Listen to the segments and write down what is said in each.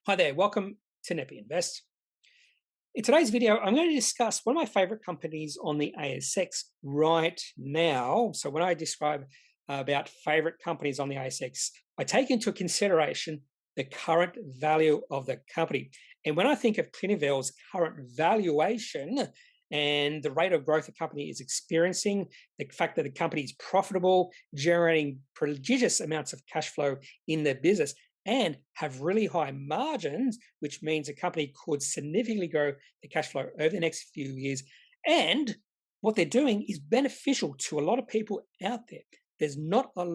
Hi there, welcome to Kneppyinvests. In today's video, I'm going to discuss one of my favorite companies on the ASX right now. So when I describe about favorite companies on the ASX, I take into consideration the current value of the company. And when I think of Clinuvel's current valuation and the rate of growth the company is experiencing, the fact that the company is profitable, generating prodigious amounts of cash flow in their business, and have really high margins, which means a company could significantly grow the cash flow over the next few years. And what they're doing is beneficial to a lot of people out there. There's not a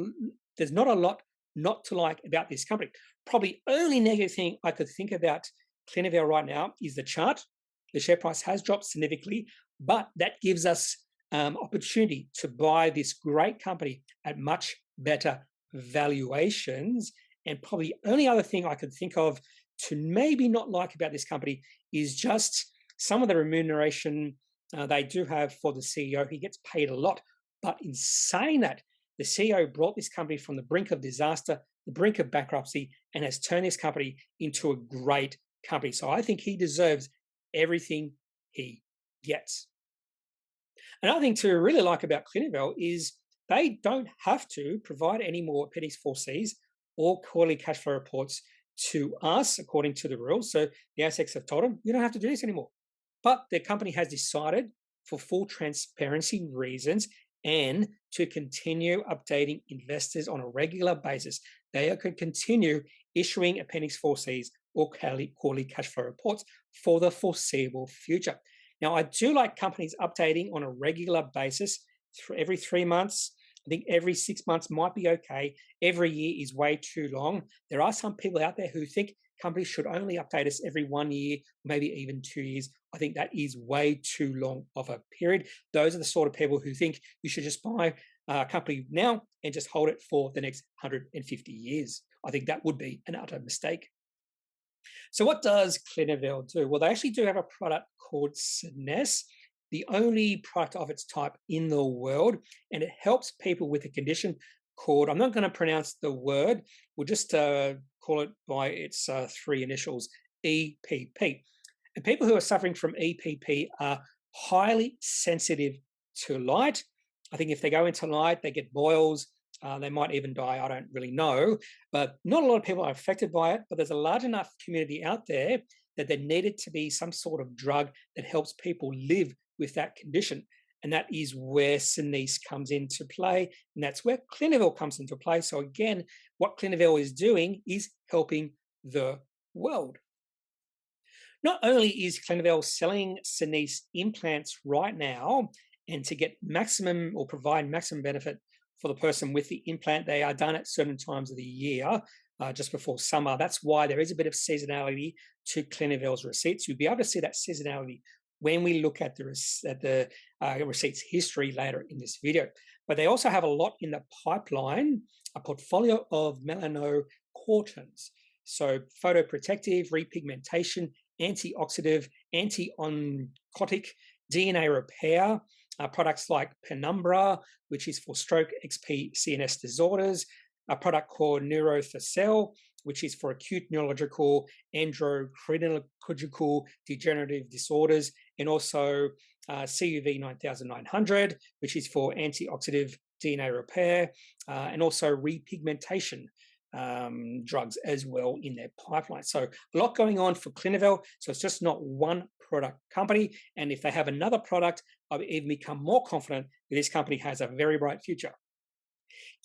lot not to like about this company. Probably only negative thing I could think about Clinuvel right now is the chart. The share price has dropped significantly, but that gives us opportunity to buy this great company at much better valuations. And probably the only other thing I could think of to maybe not like about this company is just some of the remuneration they do have for the CEO. He gets paid a lot. But in saying that, the CEO brought this company from the brink of disaster, the brink of bankruptcy, and has turned this company into a great company. So I think he deserves everything he gets. Another thing to really like about Clinuvel is they don't have to provide any more Appendix 4Cs or quarterly cash flow reports to us according to the rules. So the ASX have told them, you don't have to do this anymore. But their company has decided for full transparency reasons and to continue updating investors on a regular basis. They could continue issuing Appendix 4Cs or quarterly cash flow reports for the foreseeable future. Now, I do like companies updating on a regular basis every 3 months. I think every 6 months might be okay. Every year is way too long. There are some people out there who think companies should only update us every 1 year, maybe even 2 years. I think that is way too long of a period. Those are the sort of people who think you should just buy a company now and just hold it for the next 150 years. I think that would be an utter mistake. So what does Clinuvel do? Well, they actually do have a product called Scenesse, the only product of its type in the world, and it helps people with a condition called, I'm not going to pronounce the word, we'll just call it by its 3 initials, EPP. And people who are suffering from EPP are highly sensitive to light. I think if they go into light, they get boils, they might even die, I don't really know. But not a lot of people are affected by it, but there's a large enough community out there that there needed to be some sort of drug that helps people live with that condition. And that is where Scenesse comes into play. And that's where Clinuvel comes into play. So again, what Clinuvel is doing is helping the world. Not only is Clinuvel selling Scenesse implants right now, and to get maximum or provide maximum benefit for the person with the implant, they are done at certain times of the year, just before summer. That's why there is a bit of seasonality to Clinuvel's receipts. You'll be able to see that seasonality when we look at the receipts history later in this video. But they also have a lot in the pipeline, a portfolio of melanocortins. So photoprotective, repigmentation, antioxidant, anti-oncotic, DNA repair, products like Penumbra, which is for stroke, XP, CNS disorders, a product called Neurofacel, which is for acute neurological, endocrinological degenerative disorders, and also CUV 9900, which is for antioxidant DNA repair, and also repigmentation drugs as well in their pipeline. So a lot going on for Clinuvel. So it's just not one product company. And if they have another product, I've even become more confident that this company has a very bright future.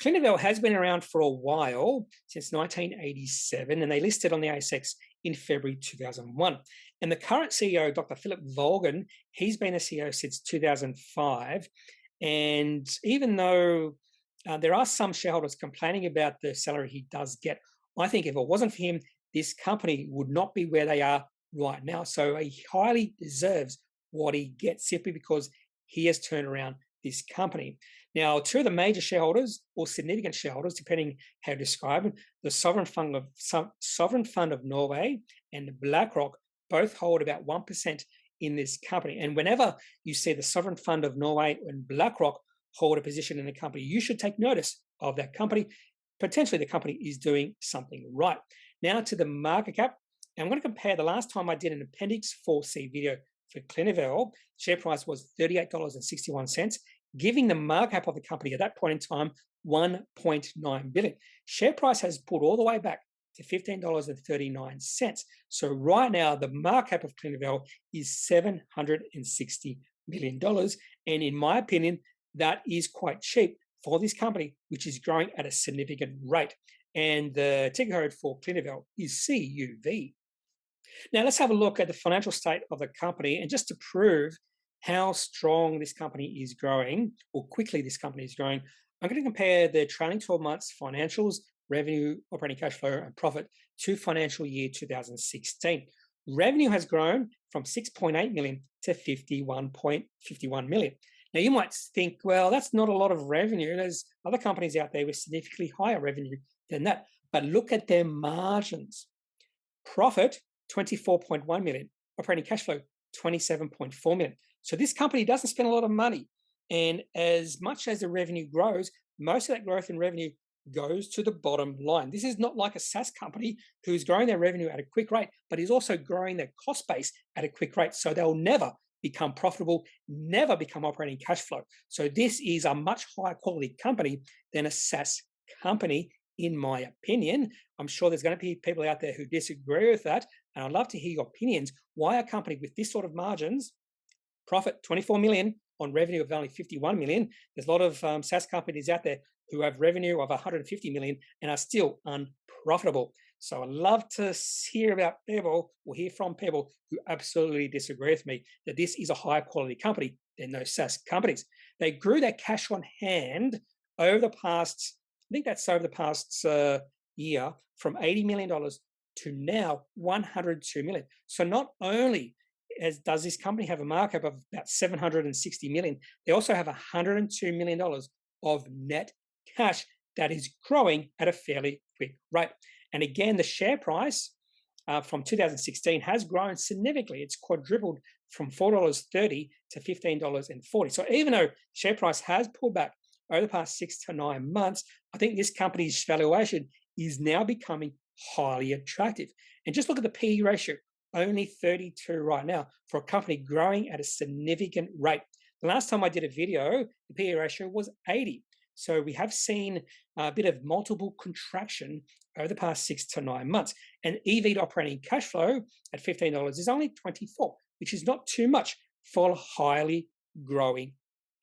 Clinuvel has been around for a while, since 1987, and they listed on the ASX in February 2001. And the current CEO, Dr. Philip Volgen, he's been a CEO since 2005. And even though there are some shareholders complaining about the salary he does get, I think if it wasn't for him, this company would not be where they are right now. So he highly deserves what he gets simply because he has turned around this company. Now, 2 of the major shareholders or significant shareholders, depending how to describe it, the Sovereign Fund of Norway and BlackRock both hold about 1% in this company. And whenever you see the Sovereign Fund of Norway and BlackRock hold a position in the company, you should take notice of that company. Potentially the company is doing something right. Now to the market cap. And I'm going to compare the last time I did an Appendix 4C video for Clinuvel, share price was $38.61, giving the market cap of the company at that point in time 1.9 billion. Share price has pulled all the way back to $15.39. So right now, the market cap of Clinuvel is $760 million. And in my opinion, that is quite cheap for this company, which is growing at a significant rate. And the ticker code for Clinuvel is CUV. Now, let's have a look at the financial state of the company. And just to prove how strong this company is growing, or quickly this company is growing, I'm going to compare the trailing 12 months financials, revenue, operating cash flow, and profit to financial year 2016. Revenue has grown from 6.8 million to 51.51 million. Now, you might think, well, that's not a lot of revenue. There's other companies out there with significantly higher revenue than that. But look at their margins. Profit, 24.1 million. Operating cash flow, 27.4 million. So this company doesn't spend a lot of money. And as much as the revenue grows, most of that growth in revenue goes to the bottom line. This is not like a SaaS company who's growing their revenue at a quick rate, but is also growing their cost base at a quick rate. So they'll never become profitable, never become operating cash flow. So this is a much higher quality company than a SaaS company, in my opinion. I'm sure there's going to be people out there who disagree with that. And I'd love to hear your opinions. Why a company with this sort of margins, profit 24 million on revenue of only 51 million. There's a lot of SaaS companies out there who have revenue of 150 million and are still unprofitable. So I'd love to hear about people or hear from people who absolutely disagree with me that this is a higher quality company than those SaaS companies. They grew their cash on hand over the past, I think that's over the past year, from $80 million to now $102 million. So not only does this company have a market cap of about $760 million, they also have $102 million of net cash that is growing at a fairly quick rate. And again, the share price from 2016 has grown significantly. It's quadrupled from $4.30 to $15.40. So even though share price has pulled back over the past 6 to 9 months, I think this company's valuation is now becoming highly attractive. And just look at the PE ratio, only 32 right now for a company growing at a significant rate. The last time I did a video, the PE ratio was 80. So we have seen a bit of multiple contraction over the past 6 to 9 months. And EV to operating cash flow at $15 is only 24, which is not too much for a highly growing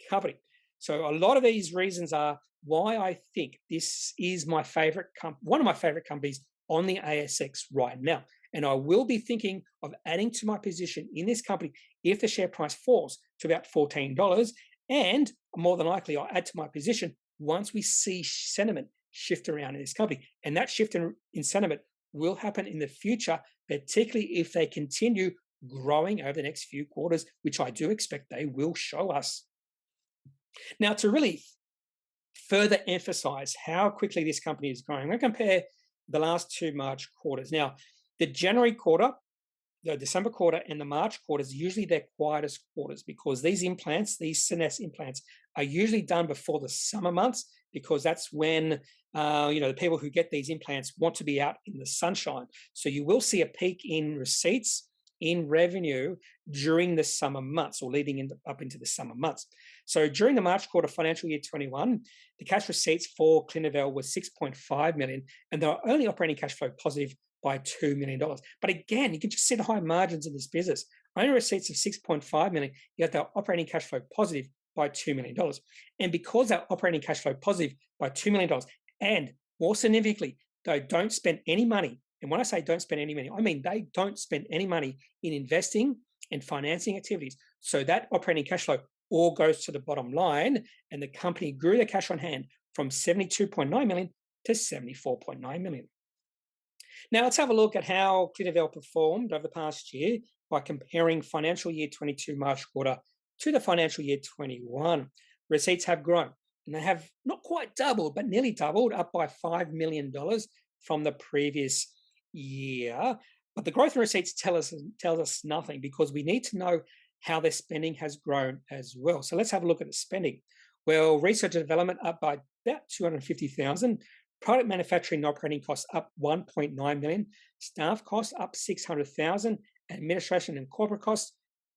company. So a lot of these reasons are why I think this is my favorite one of my favorite companies on the ASX right now. And I will be thinking of adding to my position in this company if the share price falls to about $14. And more than likely, I'll add to my position once we see sentiment shift around in this company. And that shift in sentiment will happen in the future, particularly if they continue growing over the next few quarters, which I do expect they will show us. Now, to really further emphasize how quickly this company is growing, I'm going to compare the last 2 March quarters. Now, the January quarter, the December quarter, and the March quarter is usually their quietest quarters because these implants, these Scenesse implants, are usually done before the summer months because that's when the people who get these implants want to be out in the sunshine. So you will see a peak in receipts, in revenue during the summer months or leading up into the summer months. So during the March quarter, financial year 21, the cash receipts for Clinuvel was 6.5 million, and they were only operating cash flow positive by $2 million. But again, you can just see the high margins in this business. Only receipts of 6.5 million, yet they're operating cash flow positive by $2 million. And because they're operating cash flow positive by $2 million, and more significantly, they don't spend any money. And when I say don't spend any money, I mean they don't spend any money in investing and financing activities. So that operating cash flow all goes to the bottom line, and the company grew their cash on hand from 72.9 million to 74.9 million. Now let's have a look at how Clinuvel performed over the past year by comparing financial year 22 March quarter to the financial year 21. Receipts have grown, and they have not quite doubled, but nearly doubled, up by $5 million from the previous year. But the growth in receipts tells us nothing because we need to know how their spending has grown as well. So let's have a look at the spending. Well, research and development up by about $250,000. Product manufacturing and operating costs up 1.9 million, staff costs up 600,000, administration and corporate costs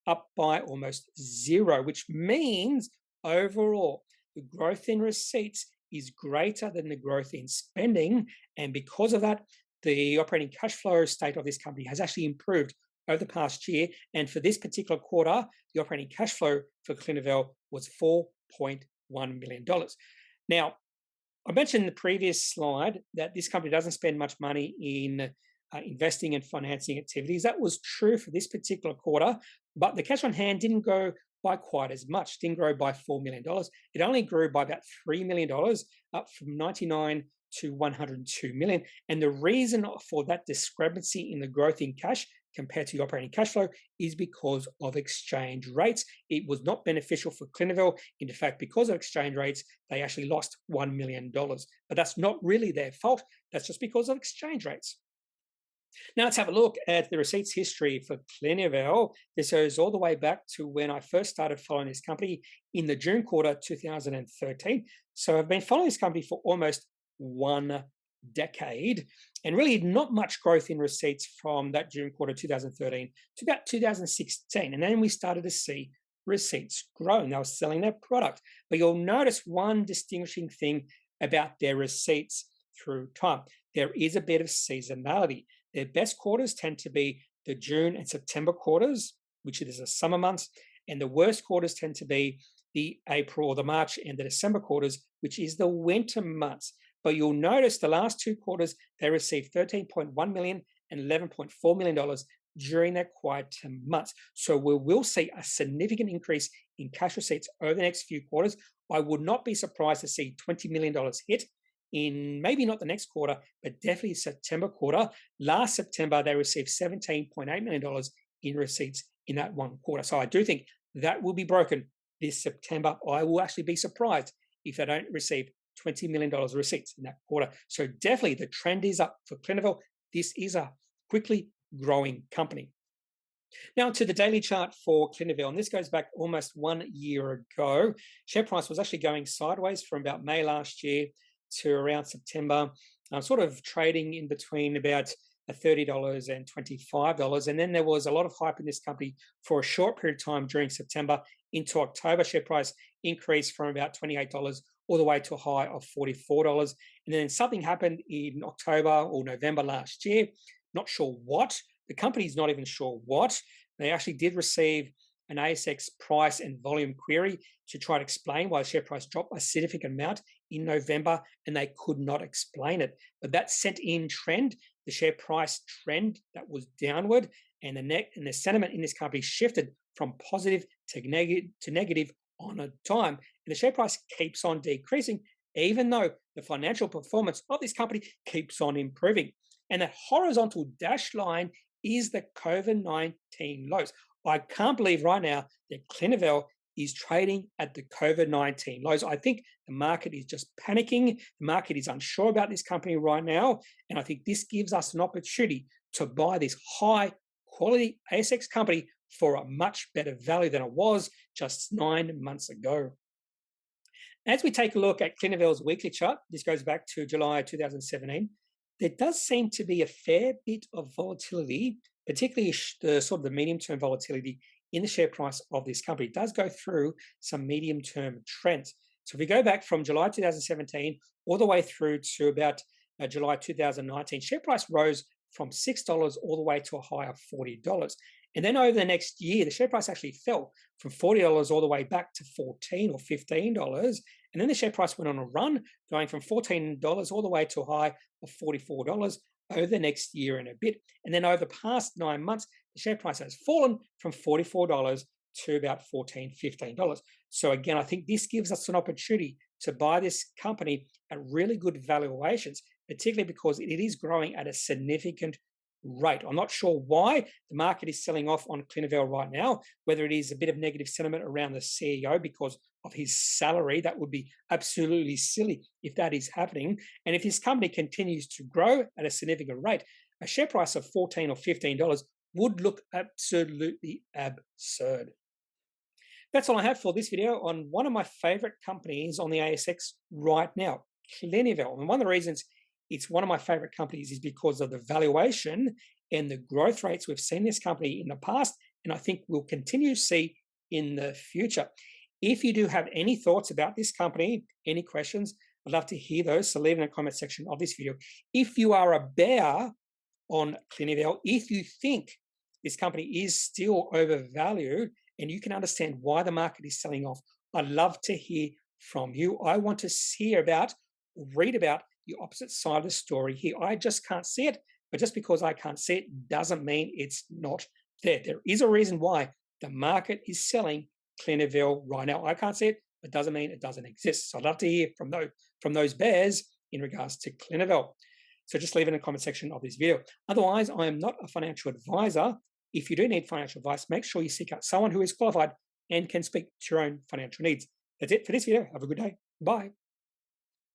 up by almost zero, which means overall the growth in receipts is greater than the growth in spending. And because of that, the operating cash flow state of this company has actually improved over the past year. And for this particular quarter, the operating cash flow for Clinuvel was $4.1 million. Now, I mentioned in the previous slide that this company doesn't spend much money in investing and financing activities. That was true for this particular quarter, but the cash on hand didn't go by quite as much, didn't grow by $4 million. It only grew by about $3 million, up from 99 to 102 million. And the reason for that discrepancy in the growth in cash compared to the operating cash flow is because of exchange rates. It was not beneficial for Clinuvel. In fact, because of exchange rates, they actually lost $1 million. But that's not really their fault. That's just because of exchange rates. Now let's have a look at the receipts history for Clinuvel. This goes all the way back to when I first started following this company in the June quarter 2013. So I've been following this company for almost 1 decade, and really not much growth in receipts from that June quarter 2013 to about 2016. And then we started to see receipts grow, and they were selling their product. But you'll notice one distinguishing thing about their receipts through time. There is a bit of seasonality. Their best quarters tend to be the June and September quarters, which is the summer months, and the worst quarters tend to be the April or the March and the December quarters, which is the winter months. But you'll notice the last 2 quarters, they received $13.1 million and $11.4 million during their quieter months. So we will see a significant increase in cash receipts over the next few quarters. I would not be surprised to see $20 million hit in maybe not the next quarter, but definitely September quarter. Last September, they received $17.8 million in receipts in that one quarter. So I do think that will be broken this September. I will actually be surprised if they don't receive $20 million receipts in that quarter. So definitely the trend is up for Clinuvel. This is a quickly growing company. Now to the daily chart for Clinuvel, and this goes back almost 1 year ago. Share price was actually going sideways from about May last year to around September, sort of trading in between about $30 and $25. And then there was a lot of hype in this company for a short period of time during September into October. Share price increased from about $28 all the way to a high of $44. And then something happened in October or November last year. Not sure what. The company's not even sure what. They actually did receive an ASX price and volume query to try to explain why the share price dropped a significant amount in November, and they could not explain it. But that sent in trend, the share price trend that was downward, and the sentiment in this company shifted from positive to negative on a dime. And the share price keeps on decreasing, even though the financial performance of this company keeps on improving. And that horizontal dashed line is the COVID-19 lows. I can't believe right now that Clinuvel is trading at the COVID-19 lows. I think the market is just panicking. The market is unsure about this company right now. And I think this gives us an opportunity to buy this high quality ASX company for a much better value than it was just 9 months ago. As we take a look at Clinuvel's weekly chart, this goes back to July 2017, there does seem to be a fair bit of volatility, particularly the sort of the medium-term volatility in the share price of this company. It does go through some medium-term trends. So if we go back from July 2017 all the way through to about July 2019, share price rose from $6 all the way to a high of $40. And then over the next year, the share price actually fell from $40 all the way back to $14 or $15. And then the share price went on a run, going from $14 all the way to a high of $44 over the next year and a bit. And then over the past 9 months, the share price has fallen from $44 to about $14, $15. So again, I think this gives us an opportunity to buy this company at really good valuations, particularly because it is growing at a significant rate. I'm not sure why the market is selling off on Clinuvel right now, whether it is a bit of negative sentiment around the CEO because of his salary. That would be absolutely silly if that is happening. And if this company continues to grow at a significant rate, a share price of $14 or $15 would look absolutely absurd. That's all I have for this video on one of my favorite companies on the ASX right now, Clinuvel. And one of the reasons it's one of my favorite companies is because of the valuation and the growth rates we've seen this company in the past, and I think we'll continue to see in the future. If you do have any thoughts about this company, any questions, I'd love to hear those. So leave in the comment section of this video. If you are a bear on Clinuvel, if you think this company is still overvalued and you can understand why the market is selling off, I'd love to hear from you. I want to hear about, read about the opposite side of the story here. I just can't see it, but just because I can't see it doesn't mean it's not there. There is a reason why the market is selling Clinuvel right now. I can't see it, but doesn't mean it doesn't exist. So I'd love to hear from those bears in regards to Clinuvel. So just leave it in the comment section of this video. Otherwise, I am not a financial advisor. If you do need financial advice, make sure you seek out someone who is qualified and can speak to your own financial needs. That's it for this video. Have a good day. Bye.